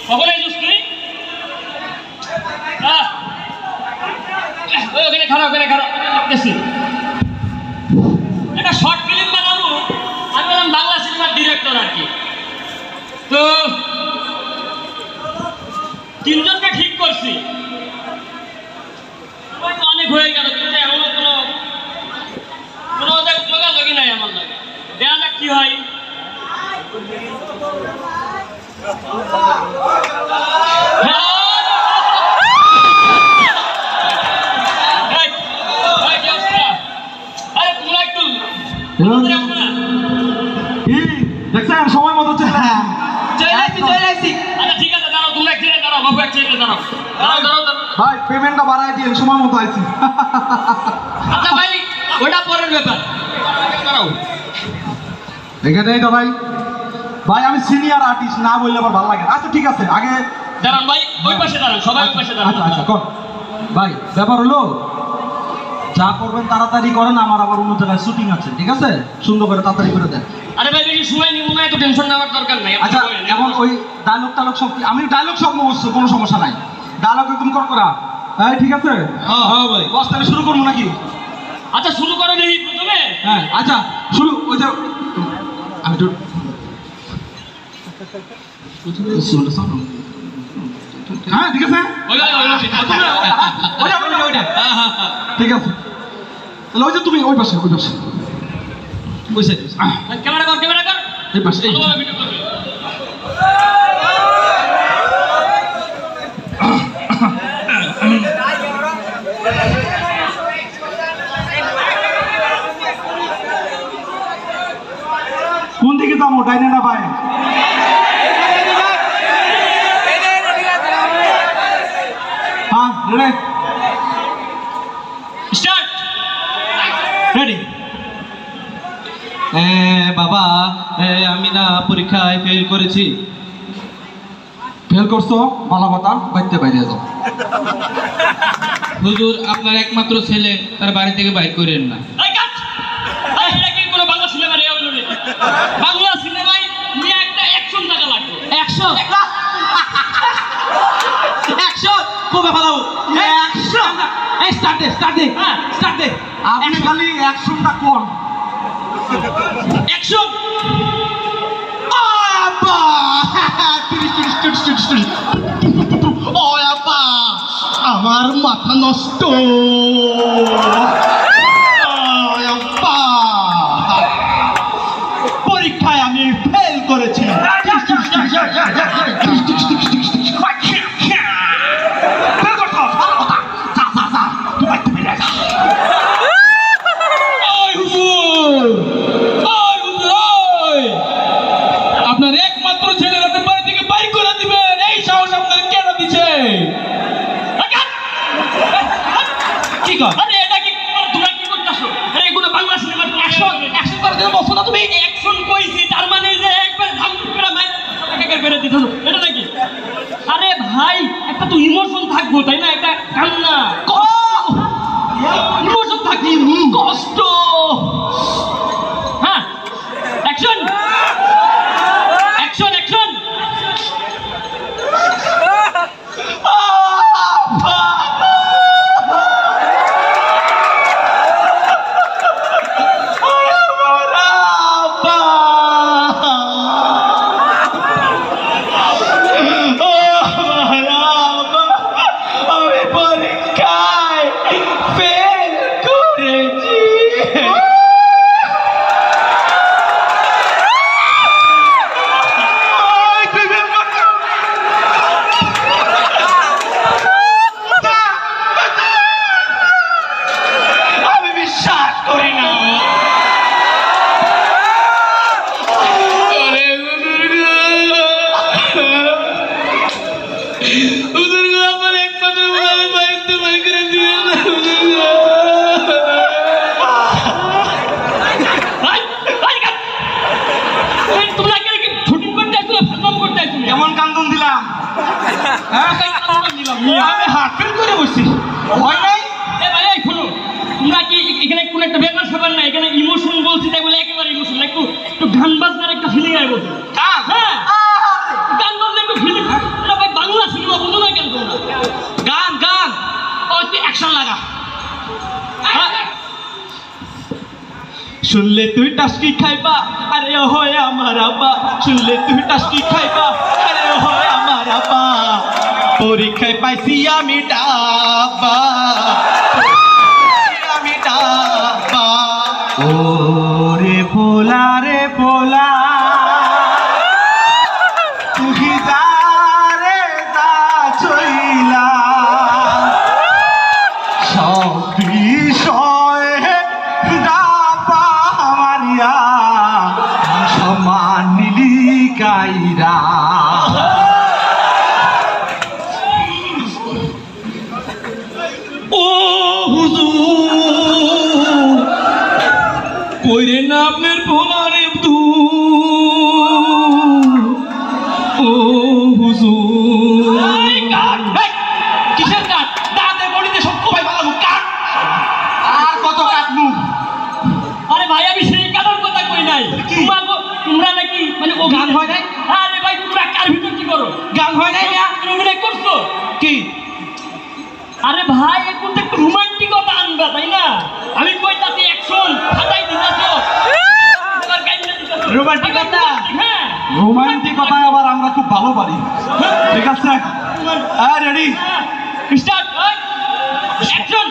কখন আইছিস তুই? ওখানে খারাপ দেখছি একটা শর্ট ফিল্ম বানাবো। আমি বললাম বাংলা সিনেমার ডিরেক্টর আর কি। তো তিনজনকে ঠিক করছি, অনেক হয়ে গেল, কিন্তু এমন কোনো যোগাযোগই নাই আমার লাগে। দেখা যাক কি হয়। দেখছেন সময় মতো চলে আসছি। আচ্ছা ঠিক আছে, দাঁড়াও, তোমরা এক জায়গায় দাঁড়াও, বাবু এক জায়গায় দাঁড়াও। ভাই পেমেন্টটা বাড়াই দিয়ে সময় মতো আইছি। আচ্ছা ভাই, ওটা পরের ব্যাপার, দাঁড়াও। এখানেই তো ভাই আমি সিনিয়র আর্টিস্ট, না বললে আমার ভালো লাগে। আচ্ছা ঠিক আছে, আগে দাঁড়ান ভাই, ওই পাশে দাঁড়ান, সবাই ওই পাশে দাঁড়ান। আচ্ছা কর ভাই। ব্যাপার হলো যা করবেন তাড়াতাড়ি করেন, আমার আবার অন্য জায়গায় শুটিং আছে, ঠিক আছে? সুন্দর করে তাড়াতাড়ি করে দেন। আরে ভাই বেশি সময় নিব না, এত টেনশন নেওয়ার দরকার নাই। আচ্ছা এখন ওই ডায়লগ সব আমি ডায়লগ সব অবশ্য কোনো সমস্যা নাই, ডায়লগ একদম করা। হ্যাঁ ঠিক আছে, হ্যাঁ ভাই বস, তাহলে শুরু করবো নাকি? আচ্ছা শুরু করো দেখি প্রথমে। হ্যাঁ আচ্ছা শুরু। ওই যে আমি তো হ্যাঁ ঠিক আছে, ঠিক আছে। তাহলে ওই যে তুমি ওই পাশে ক্যামেরা কর এই পাশে। কোন দিকে যাবো, ডাইনে না বাই? হ্যাঁ রেডি। বাবা, আমি না পরীক্ষায় ফেল করেছি। ফেল করছো, ভালো কথা, বাইরে যাও। হুজুর, আপনার একমাত্র ছেলে, তার বাড়ি থেকে বাইর করেন না। বাংলা সিনেমায় নিয়ে একটা অ্যাকশন টাকা লাগবে। অ্যাকশন কবে ফেলাবো? অ্যাকশন এই স্টার্ট দে। আপনি খালি অ্যাকশনটা কোন অ্যাকশন। আমার মাথা নষ্ট। পরীক্ষায় আমি ফেল করেছি। আপনার একমাত্র ছেলের হাতে বাড়ি থেকে বাইর করে দিবেন, এই সাহস আপনার কেন দিচ্ছে? কি কর? আরে এটা কি তোমরা কি করতেছো? আরে এগুলো বাংলা সিনেমার অ্যাকশন করে দিতে বসো না তুমি। অ্যাকশন কইছি, তার মানে যে একবার ধাম করে মাইর টাকা করে দিতে হলো, এটা নাকি? আরে ভাই, একটা তো ইমোশন থাকবো, তাই না? একটা কান্না, ইমোশন থাকি, কষ্ট। হ্যাঁ, অ্যাকশন। আমি হার্টফেল করে বসছি, হয় নাই? ভাই শোনো, তোমরা কি এখানে কোন একটা ব্যাপার স্যাপার না, এখানে ইমোশন বলছি তাই বলে একেবারে ইমোশন না, একটু গান বাজনার একটা ফিলিং আয় বলছি। হ্যাঁ, গান বাজনা একটু ফিলিং। শুনলে তুই টাস্কি খাইবা আরে ও হয় আমার আব্বা শুনলে তুই টাস্কি খাইবা আরে ও হয় আমার আব্বা পরীক্ষায় পাইছি আমি ডাব্বা আমি ডাব্বা ও রে ভোলা তুই যা রে যা চইলা সব বিষয়ে ডাবা মারিয়া সমান নিলি কাইরা ও হুজুর কইরে না আপনার ভোলারে তু ও হুজুর কিসের কাঠ দাঁতে বড়িতে সব কবাই বানাবো কাঠ আর কত কাটমু আরে ভাই আমি সেই কাটার কথা কই নাই তোমরা নাকি মানে ও গান হয় নাই আরে ভাই তোমরা কার ভিতর কি করো গান হয় নাই না তুমি অভিনয় করছো কি আরে ভাই এখন তো একটু রোমান্টিকতা আনবা তাই না আমি কইতাছি অ্যাকশন ফাটাই দিতাছো তোমার গাইলে দিতাছো রোমান্টিকতা হ্যাঁ রোমান্টিকতায় আবার আমরা খুব ভালো পারি ঠিক আছে রেডি স্টার্ট অ্যাকশন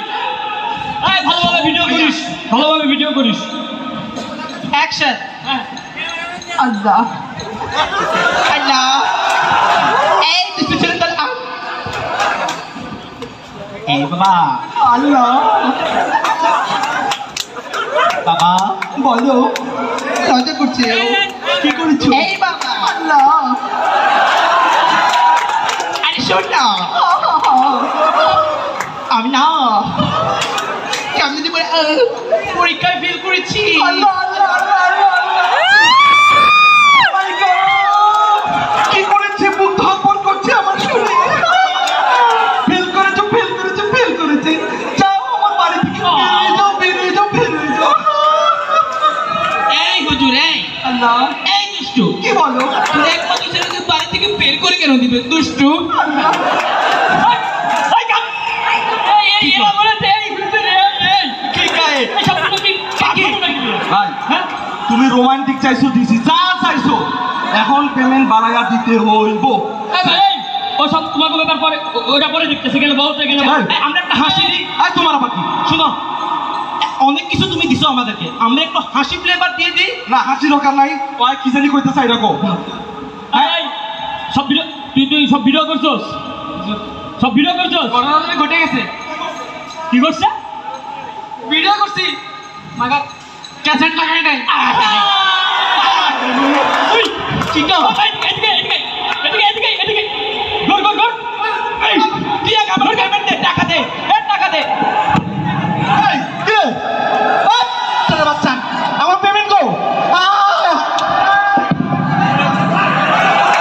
এই ভালোভাবে ভিডিও করিস অ্যাকশন আল্লাহ আল্লাহ এই তুই ছেলে তার এই বাবা আল্লাহ বাবা বলো লজ্জা করছে কি করেছো এই বাবা আল্লাহ আরে শোন না আমি না কেমন জীবনে পরীক্ষায় ফেল করেছি আল্লাহ আল্লাহ আল্লাহ কি করেছে মুখ ধপন করছে আমার শুনে ফেল করেছে যাও আমার বাড়ি থেকে বেরিয়ে যাও এই হুজুর এই আল্লাহ এই দুষ্টু কি বলো তোর একমাত্র ছেলেকে বাড়ি থেকে বের করে কেন দিবে দুষ্টু আল্লাহ ভাই তুমি রোমান্টিক চাইছো দিছি যা চাইছো এখন পেমেন্ট বাড়াইয়া দিতে হইব ওসব তোমাকে ব্যাপার পরে ওটা পরে দেখতেছে গেলে বহুত গেলে আমরা একটা হাসি দিই আই তোমার আবার কি শোনো অনেক কিছু তুমি দিছো আমাদেরকে আমরা একটু হাসি ফ্লেভার দিয়ে দিই না হাসি দরকার নাই ওই কি জানি কইতে চাই রাখো এই সব ভিডিও তুই সব ভিডিও করছস ঘটনা ঘটে গেছে কি করছে ভিডিও করছি মাগা ক্যাসেট লাগাই নাই ওই চিকা এদিকে গর এই তুই এক আমার গার্মেন্ট দে টাকা দে